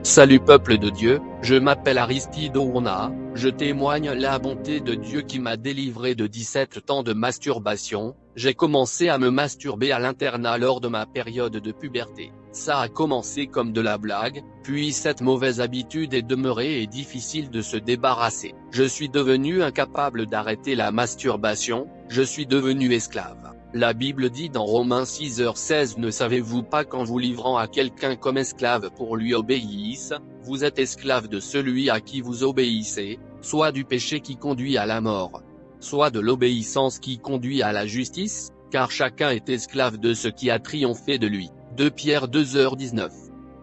Salut peuple de Dieu, je m'appelle Aristide Ourna, je témoigne la bonté de Dieu qui m'a délivré de 17 ans de masturbation. J'ai commencé à me masturber à l'internat lors de ma période de puberté. Ça a commencé comme de la blague, puis cette mauvaise habitude est demeurée et difficile de se débarrasser. Je suis devenu incapable d'arrêter la masturbation, je suis devenu esclave. La Bible dit dans Romains 6h16 « Ne savez-vous pas qu'en vous livrant à quelqu'un comme esclave pour lui obéisse, vous êtes esclave de celui à qui vous obéissez, soit du péché qui conduit à la mort, soit de l'obéissance qui conduit à la justice, car chacun est esclave de ce qui a triomphé de lui. » 2 Pierre 2h19.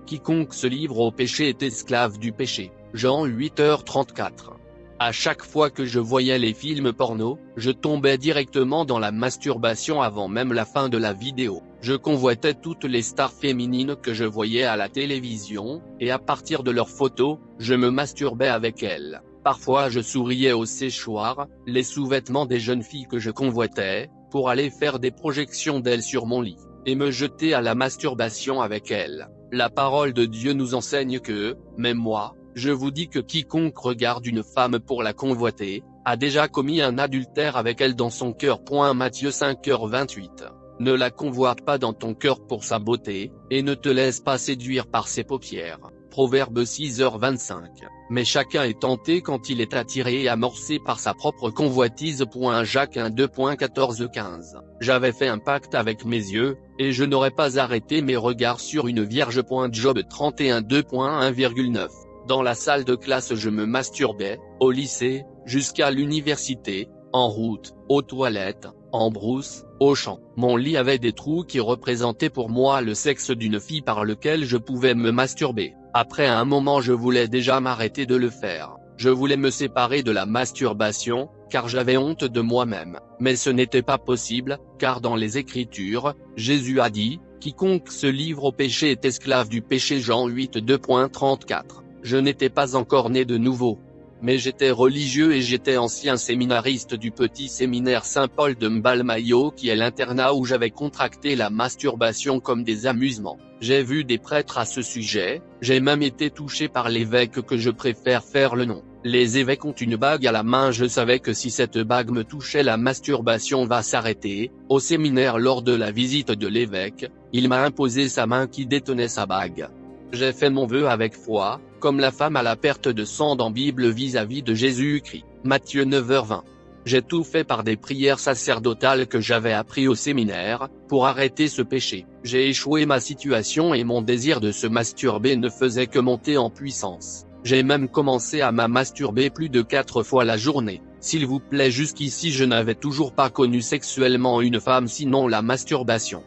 Quiconque se livre au péché est esclave du péché. Jean 8h34. À chaque fois que je voyais les films porno, je tombais directement dans la masturbation avant même la fin de la vidéo. Je convoitais toutes les stars féminines que je voyais à la télévision, et à partir de leurs photos, je me masturbais avec elles. Parfois je souriais aux séchoirs, les sous-vêtements des jeunes filles que je convoitais, pour aller faire des projections d'elles sur mon lit, et me jeter à la masturbation avec elles. La parole de Dieu nous enseigne que, même moi, je vous dis que quiconque regarde une femme pour la convoiter, a déjà commis un adultère avec elle dans son cœur. Matthieu 5h28. Ne la convoite pas dans ton cœur pour sa beauté, et ne te laisse pas séduire par ses paupières. Proverbe 6h25. Mais chacun est tenté quand il est attiré et amorcé par sa propre convoitise. Jacques 1:2.14-15. J'avais fait un pacte avec mes yeux, et je n'aurais pas arrêté mes regards sur une vierge. Job 31:2.1,9. Dans la salle de classe je me masturbais, au lycée, jusqu'à l'université, en route, aux toilettes, en brousse, au champ. Mon lit avait des trous qui représentaient pour moi le sexe d'une fille par lequel je pouvais me masturber. Après un moment je voulais déjà m'arrêter de le faire. Je voulais me séparer de la masturbation, car j'avais honte de moi-même. Mais ce n'était pas possible, car dans les Écritures, Jésus a dit, « Quiconque se livre au péché est esclave du péché » Jean 8:2.34. Je n'étais pas encore né de nouveau. Mais j'étais religieux et j'étais ancien séminariste du petit séminaire Saint-Paul de Mbalmayo qui est l'internat où j'avais contracté la masturbation comme des amusements. J'ai vu des prêtres à ce sujet, j'ai même été touché par l'évêque que je préfère faire le nom. Les évêques ont une bague à la main, je savais que si cette bague me touchait la masturbation va s'arrêter. Au séminaire lors de la visite de l'évêque, il m'a imposé sa main qui détenait sa bague. J'ai fait mon vœu avec foi, comme la femme à la perte de sang dans Bible vis-à-vis de Jésus-Christ. Matthieu 9h20. J'ai tout fait par des prières sacerdotales que j'avais appris au séminaire, pour arrêter ce péché. J'ai échoué, ma situation et mon désir de se masturber ne faisaient que monter en puissance. J'ai même commencé à masturber plus de 4 fois la journée. S'il vous plaît, jusqu'ici je n'avais toujours pas connu sexuellement une femme sinon la masturbation.